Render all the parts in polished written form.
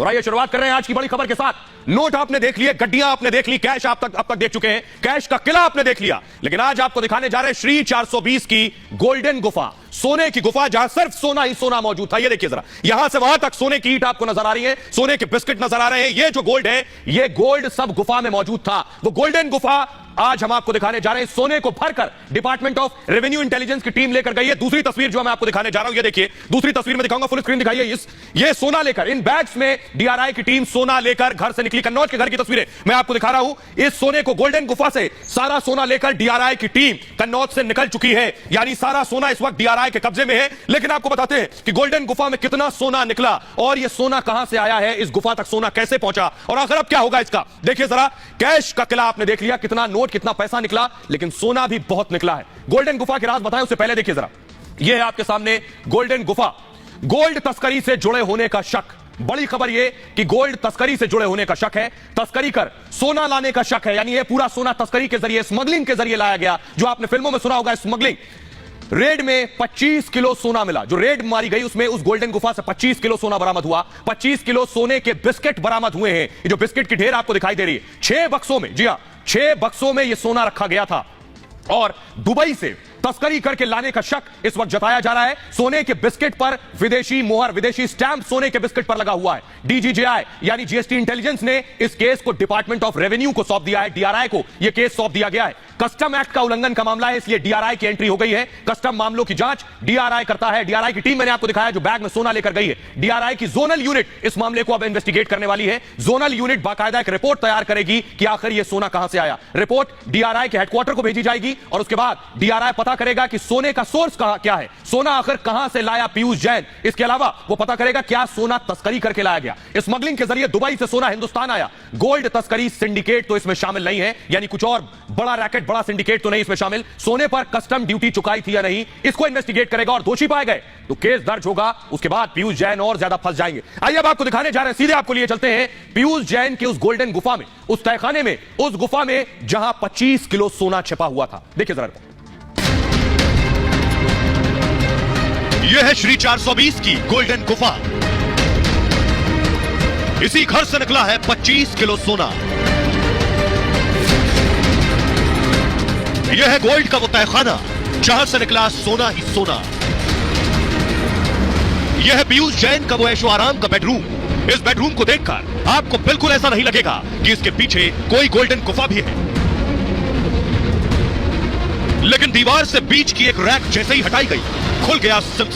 और आइए शुरुआत कर रहे हैं आज की बड़ी खबर के साथ। नोट आपने देख लिए, गड्डियां आपने देख ली, कैश अब तक देख चुके हैं, कैश का किला आपने देख लिया, लेकिन आज आपको दिखाने जा रहे हैं श्री 420 की गोल्डन गुफा, सोने की गुफा, जहां सिर्फ सोना ही सोना मौजूद था। ये देखिए जरा, यहां से वहां तक सोने की ईंट आपको नजर आ रही है, सोने के बिस्किट नजर आ रहे हैं। ये जो गोल्ड है, ये गोल्ड सब गुफा में मौजूद था। वो गोल्डन गुफा आज हम आपको दिखाने जा रहे हैं। सोने को भरकर डिपार्टमेंट ऑफ रेवेन्यू इंटेलिजेंस की टीम लेकर गई है। दूसरी तस्वीर जो मैं आपको दिखाने जा रहा हूं, ये देखिए, दूसरी तस्वीर में दिखाऊंगा, फुल स्क्रीन दिखाइए। ये सोना लेकर, इन बैग्स में डीआरआई की टीम सोना लेकर घर से निकली। कन्नौज के घर की तस्वीरें मैं आपको दिखा रहा हूं। इस सोने को, गोल्डन गुफा से सारा सोना लेकर डीआरआई की टीम कन्नौज से निकल चुकी है, यानी सारा सोना इस वक्त डीआरआई के कब्जे में है। लेकिन आपको बताते हैं कि गोल्डन गुफा में कितना सोना निकला और यह सोना कहां से आया है, इस गुफा तक सोना कैसे पहुंचा और आखिर अब क्या होगा इसका। देखिए जरा, कैश का किला आपने देख लिया, कितना नोट, कितना पैसा निकला, लेकिन सोना भी बहुत निकला है। गोल्डन गुफा के राज बताएं उससे पहले देखिए जरा, यह है आपके सामने गोल्डन गुफा। गोल्ड तस्करी से जुड़े होने का शक, बड़ी खबर यह कि गोल्ड तस्करी से जुड़े होने का शक है, तस्करी कर सोना लाने का शक है, यानी यह पूरा सोना तस्करी के जरिए, स्मगलिंग के जरिए लाया गया, जो आपने फिल्मों में सुना होगा स्मगलिंग। रेड में 25 किलो सोना मिला, जो रेड मारी गई उसमें उस गोल्डन गुफा से 25 किलो सोना बरामद हुआ। 25 किलो सोने के बिस्किट बरामद हुए हैं। ये जो बिस्किट की ढेर आपको दिखाई दे रही है, 6 बक्सों में, जी हां, 6 बक्सों में यह सोना रखा गया था और दुबई से तस्करी करके लाने का शक इस वक्त जताया जा रहा है। सोने के बिस्किट पर विदेशी मोहर, विदेशी स्टैंप सोने के बिस्किट पर लगा हुआ है। डीजीजीआई यानी जीएसटी इंटेलिजेंस ने इस केस को डिपार्टमेंट ऑफ रेवेन्यू को सौंप दिया है, डीआरआई को यह केस सौंप दिया गया है। कस्टम एक्ट का उल्लंघन का मामला है, इसलिए डीआरआई की एंट्री हो गई है। कस्टम मामलों की जांच डीआरआई करता है। डीआरआई की टीम मैंने आपको दिखाया जो बैग में सोना लेकर गई है। डीआरआई की जोनल यूनिट इस मामले को अब इन्वेस्टिगेट करने वाली है। जोनल यूनिट बाकायदा एक रिपोर्ट तैयार करेगी कि आखिर यह सोना कहां से आया। रिपोर्ट डीआरआई के हेडक्वार्टर को भेजी जाएगी और उसके बाद डीआरआई पता करेगा कि सोने का सोर्स क्या है, सोना आखिर कहां से लाया पीयूष जैन। इसके अलावा वो पता करेगा क्या सोना तस्करी करके लाया गया, स्मगलिंग के जरिए दुबई से सोना हिंदुस्तान आया। गोल्ड तस्करी सिंडिकेट तो इसमें शामिल नहीं है, यानी कुछ और बड़ा रैकेट, बड़ा सिंडिकेट तो नहीं इसमें शामिल। सोने पर कस्टम ड्यूटी चुकाई थी या नहीं, इसको इन्वेस्टिगेट करेगा और दोषी पाए गए तो केस दर्ज होगा। उसके बाद पीयूष जैन और ज्यादा फंस जाएंगे। आइए अब आपको दिखाने जा रहे हैं, सीधे आपको लिए चलते हैं पीयूष जैन के उस गोल्डन गुफा में, उस तहखाने में, उस गुफा में जहां 25 किलो सोना छिपा हुआ था। देखिए जरा, यह है श्री 420 की गोल्डन गुफा। इसी घर से निकला है 25 किलो सोना। यह है गोल्ड का वो तहखाना जहां से निकला सोना ही सोना। यह है पीयूष जैन का वो ऐशो आराम का बेडरूम। इस बेडरूम को देखकर आपको बिल्कुल ऐसा नहीं लगेगा कि इसके पीछे कोई गोल्डन गुफा भी है, लेकिन दीवार से बीच की एक रैक जैसे ही हटाई गई, खुल गया सिम।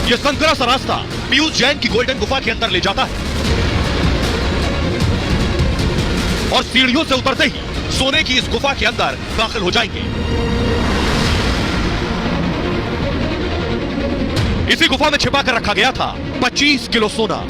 यह संकरा सा रास्ता पीयूष जैन की गोल्डन गुफा के अंदर ले जाता है और सीढ़ियों से उतरते ही सोने की इस गुफा के अंदर दाखिल हो जाएंगे। इसी गुफा में छिपा कर रखा गया था 25 किलो सोना।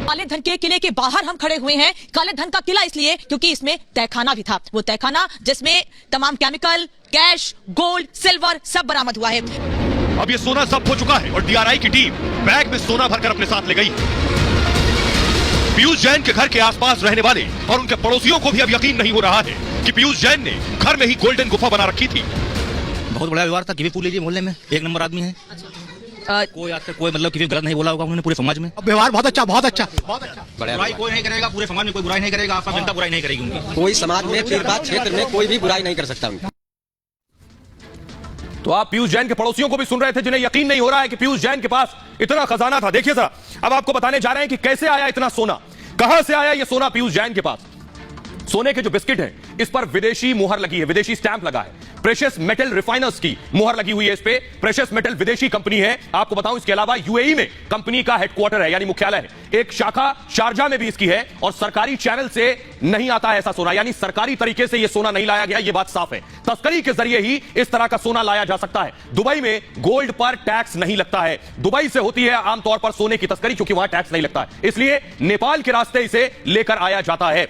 काले धन के किले के बाहर हम खड़े हुए हैं। काले धन का किला इसलिए क्योंकि इसमें तहखाना भी था, वो तहखाना जिसमें तमाम केमिकल, कैश, गोल्ड, सिल्वर सब बरामद हुआ है। अब ये सोना जब्त हो चुका है और डीआरआई की टीम बैग में सोना भरकर अपने साथ ले गई। पीयूष जैन के घर के आसपास रहने वाले और उनके पड़ोसियों को भी अब यकीन नहीं हो रहा है कि पीयूष जैन ने घर में ही गोल्डन गुफा बना रखी थी। बहुत बड़ा व्यवहार था, पूछ लीजिए, मोहल्ले में एक नंबर आदमी है। कोई आज तक कोई मतलब किसी गलत नहीं बोला होगा उन्होंने पूरे समाज में। व्यवहार बहुत अच्छा, बहुत अच्छा, बहुत अच्छा। बुराई कोई नहीं करेगा, पूरे समाज में कोई बुराई नहीं करेगा, आपका जनता बुराई नहीं करेगी उनकी। कोई समाज में, पीरबाद क्षेत्र में कोई भी बुराई नहीं कर सकता उनकी। तो आप पीयूष जैन के पड़ोसियों को भी सुन रहे थे जिन्हें यकीन नहीं हो रहा है कि पीयूष जैन के पास इतना खजाना था। देखिए जरा, अब आपको बताने जा रहे हैं कि कैसे आया इतना सोना, कहां से आया यह सोना पीयूष जैन के पास। सोने के जो बिस्किट हैं, इस पर विदेशी मोहर लगी है, विदेशी स्टैंप लगा है। प्रेशियस मेटल रिफाइनर्स की मोहर लगी हुई है इस पे। प्रेशियस मेटल विदेशी कंपनी है, आपको बताऊं। इसके अलावा यूएई में कंपनी का हेडक्वार्टर है, यानी मुख्यालय है। एक शाखा शारजा में भी इसकी है और सरकारी चैनल से नहीं आता है ऐसा सोना, यानी सरकारी तरीके से यह सोना नहीं लाया गया, यह बात साफ है। तस्करी के जरिए ही इस तरह का सोना लाया जा सकता है। दुबई में गोल्ड पर टैक्स नहीं लगता है, दुबई से होती है आमतौर पर सोने की तस्करी, क्योंकि वहां टैक्स नहीं लगता है, इसलिए नेपाल के रास्ते इसे लेकर आया जाता है।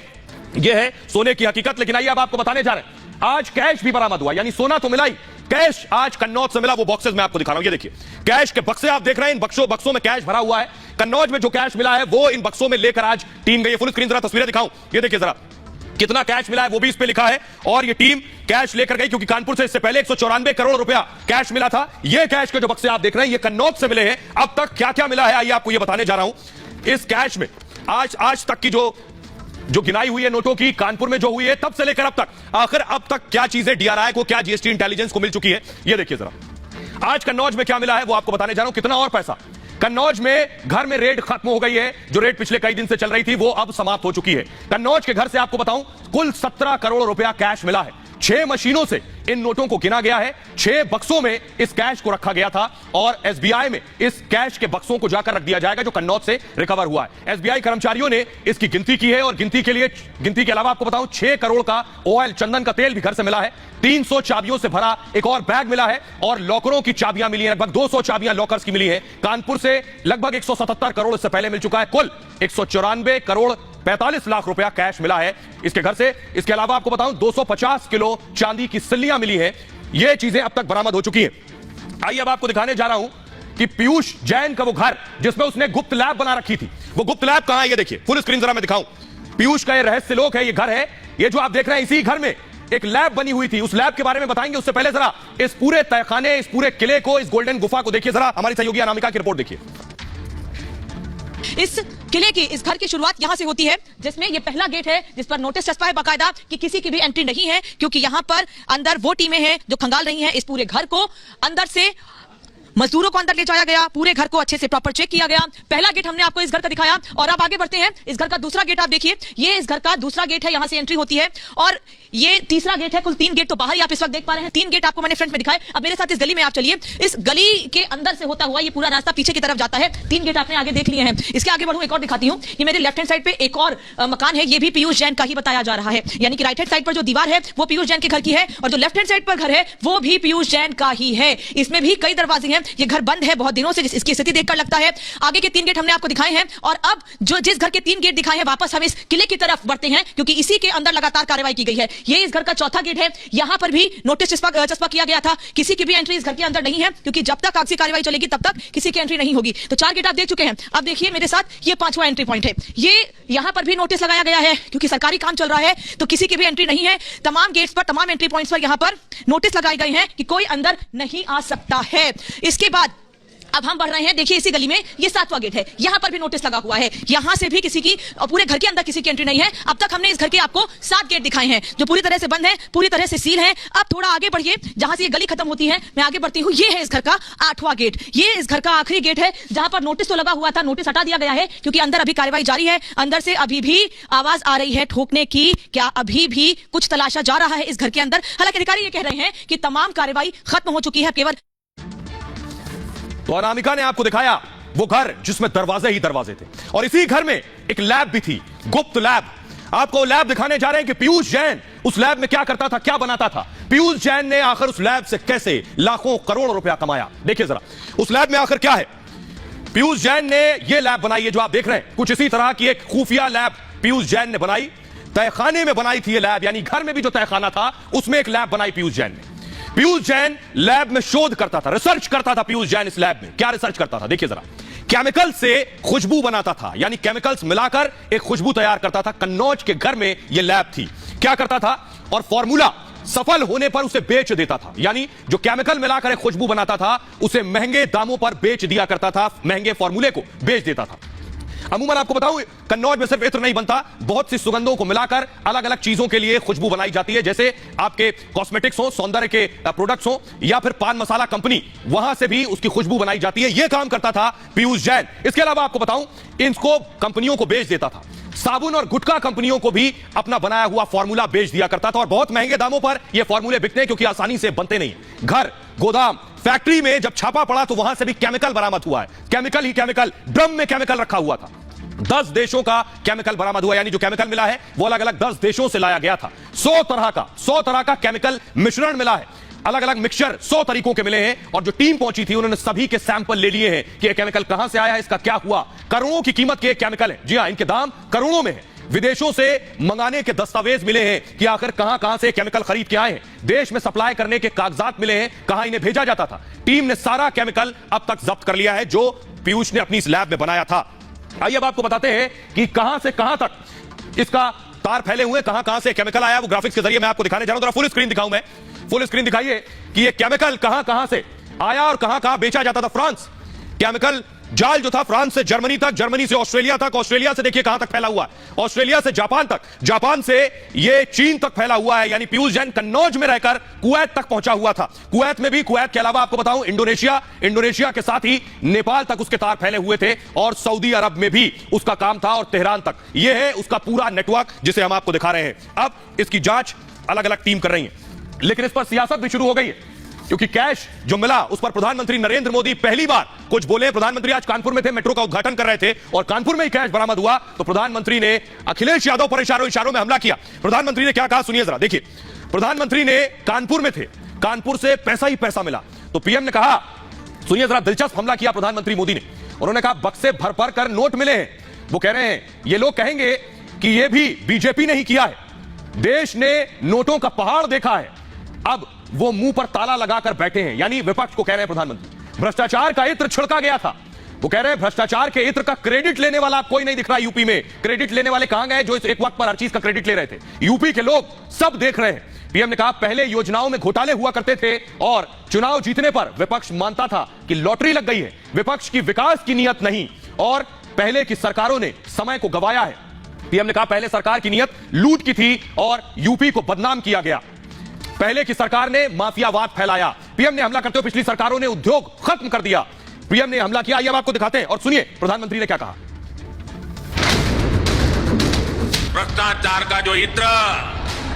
यह है सोने की हकीकत। लेकिन आइए अब आपको बताने जा रहे हैं, आज कैश भी बरामद हुआ, यानी सोना तो मिला ही, कैश आज कन्नौज से मिला। वो बॉक्सेस मैं आपको दिखा रहा हूं, ये देखिए, कैश के बक्से आप देख रहे हैं, इन बक्सों में कैश भरा हुआ है। कन्नौज में जो कैश मिला है वो इन बक्सों में लेकर आज टीम गई है। फुल स्क्रीन जरा तस्वीरें दिखाऊं, ये देखिए जरा, कितना कैश मिला है वो भी इस पे लिखा है, और ये टीम कैश लेकर गई क्योंकि कानपुर से इससे पहले 194 करोड़ रुपया कैश मिला था। ये कैश के जो बक्से आप देख रहे हैं ये कन्नौज से मिले हैं। अब तक क्या क्या मिला है आइए आपको ये बताने जा रहा हूं। इस कैश में आज तक की जो गिनाई हुई है नोटों की, कानपुर में जो हुई है तब से लेकर अब तक, आखिर अब तक क्या चीजें डीआरआई को, क्या जीएसटी इंटेलिजेंस को मिल चुकी है, ये देखिए जरा। आज कन्नौज में क्या मिला है वो आपको बताने जा रहा हूं। कितना और पैसा कन्नौज में घर में रेड खत्म हो गई है। जो रेड पिछले कई दिन से चल रही थी वो अब समाप्त हो चुकी है। कन्नौज के घर से आपको बताऊं कुल 17 करोड़ रुपया कैश मिला है। 6 मशीनों से इन नोटों को गिना गया है, 6 बक्सों में इस कैश को रखा गया था और एसबीआई में इस कैश के बक्सों को जाकर रख दिया जाएगा जो कन्नौज से रिकवर हुआ है। एसबीआई कर्मचारियों ने इसकी गिनती की है और गिनती के अलावा आपको बताऊं 6 करोड़ का ऑयल, चंदन का तेल भी घर से मिला है। 300 चाबियों से भरा एक और बैग मिला है और लॉकरों की चाबियां मिली है। लगभग 200 चाबियां लॉकर्स की मिली है। कानपुर से लगभग 177 करोड़ इससे पहले मिल चुका है। कुल 194 करोड़ 45 लाख रुपया कैश मिला है इसके घर से। इसके अलावा आपको बताऊं 250 किलो चांदी की सिल्लियां मिली है। ये चीजें अब तक बरामद हो चुकी हैं। आइए अब आपको दिखाने जा रहा हूं कि पीयूष जैन का वो घर जिसमें उसने गुप्त लैब बना रखी थी, वो गुप्त लैब कहां है ये देखिए। फुल स्क्रीन जरा मैं दिखाऊं। पीयूष का ये रहस्य लोक है, ये घर है, ये जो आप देख रहे हैं इसी घर में एक लैब बनी हुई थी। उस लैब के बारे में बताएंगे। उससे पहले जरा इस पूरे तहखाने, इस पूरे किले को, इस गोल्डन गुफा को देखिए जरा। हमारी सहयोगी अनामिका की रिपोर्ट देखिए। इस किले की, इस घर की शुरुआत यहां से होती है जिसमें ये पहला गेट है जिस पर नोटिस चस्पा है बाकायदा कि किसी की भी एंट्री नहीं है, क्योंकि यहां पर अंदर वो टीमें हैं जो खंगाल रही हैं इस पूरे घर को। अंदर से मजदूरों को अंदर ले जाया गया, पूरे घर को अच्छे से प्रॉपर चेक किया गया। पहला गेट हमने आपको इस घर का दिखाया और अब आगे बढ़ते हैं। इस घर का दूसरा गेट आप देखिए, ये इस घर का दूसरा गेट है, यहां से एंट्री होती है और ये तीसरा गेट है। कुल 3 गेट तो बाहर ही आप इस वक्त देख पा रहे हैं। 3 गेट आपको मैंने फ्रंट में दिखाए। अब मेरे साथ इस गली में आप चलिए। इस गली के अंदर से होता हुआ ये पूरा रास्ता पीछे की तरफ जाता है। 3 गेट आपने आगे देख लिए हैं। इसके आगे बढ़ूं, एक और दिखाती हूं। ये मेरे लेफ्ट हैंड साइड पे एक और मकान है, ये भी पीयूष जैन का ही बताया जा रहा है। यानी कि राइट हैंड साइड पर जो दीवार है वो पीयूष जैन के घर की है और जो लेफ्ट हैंड साइड पर घर है वो भी पीयूष जैन का ही है। इसमें भी कई दरवाजे हैं। ये घर बंद है बहुत दिनों से, इसकी स्थिति देखकर लगता है। आगे के 3 गेट हमने आपको दिखाए हैं और अब जिस घर के 3 गेट दिखाए हैं वापस हम इस किले की तरफ बढ़ते हैं क्योंकि इसी के अंदर लगातार कार्रवाई की गई है। ये इस घर का चौथा गेट है। यहां पर भी नोटिस चस्पा किया गया था। किसी की भी एंट्री इस घर के अंदर नहीं है क्योंकि जब तक कागजी कार्रवाई चलेगी तब तक किसी की एंट्री नहीं होगी। तो 4 गेट आप देख चुके हैं। अब देखिए मेरे साथ, ये 5वां एंट्री पॉइंट है। ये यहां पर भी नोटिस लगाया गया है क्योंकि सरकारी काम चल रहा है तो किसी की भी एंट्री नहीं है। तमाम गेट्स पर, तमाम एंट्री पॉइंट्स पर यहां पर नोटिस लगाए गए हैं कि कोई अंदर नहीं आ सकता है। इसके बाद अब हम बढ़ रहे हैं। देखिए इसी गली में ये 7वां गेट है, यहां पर भी नोटिस लगा हुआ है। यहां से भी किसी की, पूरे घर के अंदर किसी की एंट्री नहीं है। अब तक हमने इस घर के आपको 7 गेट दिखाए हैं जो पूरी तरह से बंद है, पूरी तरह से सील है। अब थोड़ा आगे बढ़िए, जहां से ये गली खत्म होती है मैं आगे बढ़ती हूं। ये है इस घर का 8वां गेट। ये इस घर का आखिरी गेट है जहां पर नोटिस तो लगा हुआ था, नोटिस हटा दिया गया है क्योंकि अंदर अभी कार्रवाई जारी है। अंदर से अभी भी आवाज आ रही है ठोकने की। क्या अभी भी कुछ तलाशा जा रहा है इस घर के अंदर? हालांकि अधिकारी ये कह रहे हैं कि तमाम कार्रवाई खत्म हो चुकी है। केवल तो अनामिका ने आपको दिखाया वो घर जिसमें दरवाजे ही दरवाजे थे और इसी घर में एक लैब भी थी, गुप्त लैब। आपको लैब दिखाने जा रहे हैं कि पीयूष जैन उस लैब में क्या करता था, क्या बनाता था। पीयूष जैन ने आखिर उस लैब से कैसे लाखों करोड़ रुपया कमाया, देखिए जरा उस लैब में आखिर क्या है। पीयूष जैन ने यह लैब बनाई है जो आप देख रहे हैं। कुछ इसी तरह की एक खुफिया लैब पीयूष जैन ने बनाई। तहखाने में बनाई थी यह लैब, यानी घर में भी जो तहखाना था उसमें एक लैब बनाई पीयूष जैन ने। पीयूष जैन लैब में शोध करता था, रिसर्च करता था। पीयूष जैन इस लैब में क्या रिसर्च करता था देखिए जरा। केमिकल से खुशबू बनाता था, यानी केमिकल्स मिलाकर एक खुशबू तैयार करता था। कन्नौज के घर में यह लैब थी। क्या करता था और फॉर्मूला सफल होने पर उसे बेच देता था, यानी जो केमिकल मिलाकर एक खुशबू बनाता था उसे महंगे दामों पर बेच दिया करता था, महंगे फॉर्मूले को बेच देता था। अमूमन आपको बताऊं कन्नौज में सिर्फ इत्र नहीं बनता, बहुत सी सुगंधों को मिलाकर अलग अलग चीजों के लिए खुशबू बनाई जाती है। जैसे आपके कॉस्मेटिक्स हो, सौंदर्य के प्रोडक्ट्स हो, या फिर पान मसाला कंपनी, वहां से भी उसकी खुशबू बनाई जाती है। यह काम करता था पीयूष जैन। इसके अलावा आपको बताऊं इनको कंपनियों को बेच देता था। साबुन और गुटखा कंपनियों को भी अपना बनाया हुआ फॉर्मूला बेच दिया करता था और बहुत महंगे दामों पर यह फॉर्मूले बिकते हैं क्योंकि आसानी से बनते नहीं। घर, गोदाम, फैक्ट्री में जब छापा पड़ा तो वहां से भी केमिकल बरामद हुआ है। केमिकल ही केमिकल, ड्रम में केमिकल रखा हुआ था। 10 देशों का केमिकल बरामद हुआ, यानी जो केमिकल मिला है वो अलग अलग 10 देशों से लाया गया था। 100 तरह का केमिकल मिश्रण मिला है। अलग अलग मिक्सचर 100 तरीकों के मिले हैं और जो टीम पहुंची थी उन्होंने सभी के सैंपल ले लिए हैं कि यह केमिकल कहां से आया है, इसका क्या हुआ। करोड़ों की कीमत के केमिकल है। जी हां, इनके दाम करोड़ों में है। विदेशों से मंगाने के दस्तावेज मिले हैं कि आखिर कहां से केमिकल खरीद के आए हैं। देश में सप्लाई करने के कागजात मिले हैं, कहां इन्हें भेजा जाता था। टीम ने सारा केमिकल अब तक जब्त कर लिया है जो पीयूष ने अपनी इस लैब में बनाया था। आइए अब आपको बताते हैं कि कहां से कहां तक इसका तार फैले हुए, कहां से केमिकल आया, वो ग्राफिक्स के जरिए मैं आपको दिखाने जा रहा हूं। फुल स्क्रीन दिखाऊं मैं, फुल स्क्रीन दिखाइए कि ये केमिकल कहां से आया और कहां बेचा जाता था। फ्रांस, केमिकल जाल जो था फ्रांस से जर्मनी तक, जर्मनी से ऑस्ट्रेलिया तक, ऑस्ट्रेलिया से देखिए कहां तक फैला हुआ है, ऑस्ट्रेलिया से जापान तक, जापान से ये चीन तक फैला हुआ है। यानी पीयूष जैन कन्नौज में रहकर कुवैत तक पहुंचा हुआ था। कुवैत में भी, कुवैत के अलावा आपको बताऊं इंडोनेशिया के साथ ही नेपाल तक उसके तार फैले हुए थे और सऊदी अरब में भी उसका काम था और तेहरान तक। यह है उसका पूरा नेटवर्क जिसे हम आपको दिखा रहे हैं। अब इसकी जांच अलग अलग टीम कर रही है, लेकिन इस पर सियासत भी शुरू हो गई है, क्योंकि कैश जो मिला उस पर प्रधानमंत्री नरेंद्र मोदी पहली बार कुछ बोले। प्रधानमंत्री आज कानपुर में थे, मेट्रो का उद्घाटन कर रहे थे और कानपुर में ही कैश बरामद हुआ, तो प्रधानमंत्री ने अखिलेश यादव पर इशारों में हमला किया। प्रधानमंत्री ने क्या कहा सुनिए जरा, देखिए। प्रधानमंत्री ने कानपुर में थे, कानपुर से पैसा ही पैसा मिला, तो पीएम ने कहा, सुनिए जरा, दिलचस्प हमला किया प्रधानमंत्री मोदी ने। उन्होंने कहा बक्से भर भर कर नोट मिले हैं। वो कह रहे हैं, ये लोग कहेंगे कि ये भी बीजेपी ने ही किया है, देश ने नोटों का पहाड़ देखा है। अब वो मुंह पर ताला लगाकर बैठे हैं, यानी विपक्ष को कह रहे हैं प्रधानमंत्री भ्रष्टाचार का इत्र छिड़का गया था। वो कह रहे हैं भ्रष्टाचार के इत्र का क्रेडिट लेने वाला कोई नहीं दिख रहा यूपी में। क्रेडिट लेने वाले कहां गए जो इस एक वक्त पर हर चीज का क्रेडिट ले रहे थे? यूपी के लोग सब देख रहे हैं। पीएम ने कहा पहले योजनाओं में घोटाले हुआ करते थे और चुनाव जीतने पर विपक्ष मानता था कि लॉटरी लग गई है, विपक्ष की विकास की नीयत नहीं, और पहले की सरकारों ने समय को गवाया है। पीएम ने कहा पहले सरकार की नीयत लूट की थी और यूपी को बदनाम किया गया, पहले की सरकार ने माफियावाद फैलाया। पीएम ने हमला करते हुए पिछली सरकारों ने उद्योग खत्म कर दिया, पीएम ने हमला किया। आइए हम आपको दिखाते हैं और सुनिए प्रधानमंत्री ने क्या कहा। भ्रष्टाचार का जो इत्र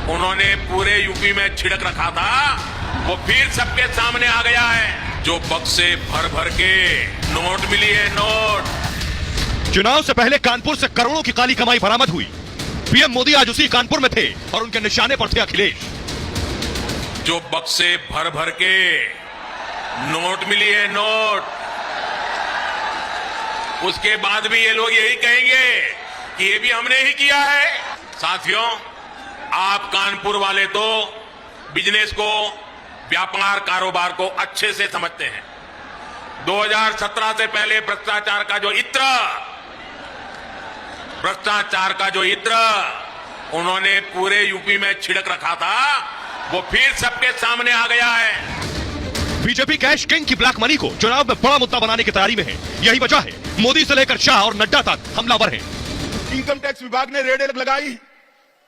उन्होंने पूरे यूपी में छिड़क रखा था, वो फिर सबके सामने आ गया है। जो बक्से भर भर के नोट मिली है, नोट। चुनाव से पहले कानपुर से करोड़ों की काली कमाई बरामद हुई। पीएम मोदी आज उसी कानपुर में थे और उनके निशाने पर थे अखिलेश। जो बक्से भर भर के नोट मिली है, नोट। उसके बाद भी ये लोग यही कहेंगे कि ये भी हमने ही किया है। साथियों, आप कानपुर वाले तो बिजनेस को, व्यापार कारोबार को अच्छे से समझते हैं। 2017 से पहले भ्रष्टाचार का जो इत्र उन्होंने पूरे यूपी में छिड़क रखा था, वो फिर सबके सामने आ गया है। बीजेपी कैश किंग की ब्लैक मनी को चुनाव में बड़ा मुद्दा बनाने की तैयारी में है। यही वजह है मोदी से लेकर शाह और नड्डा तक हमलावर हैं। इनकम टैक्स विभाग ने रेड लगाई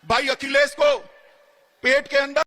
भाई अखिलेश को पेट के अंदर।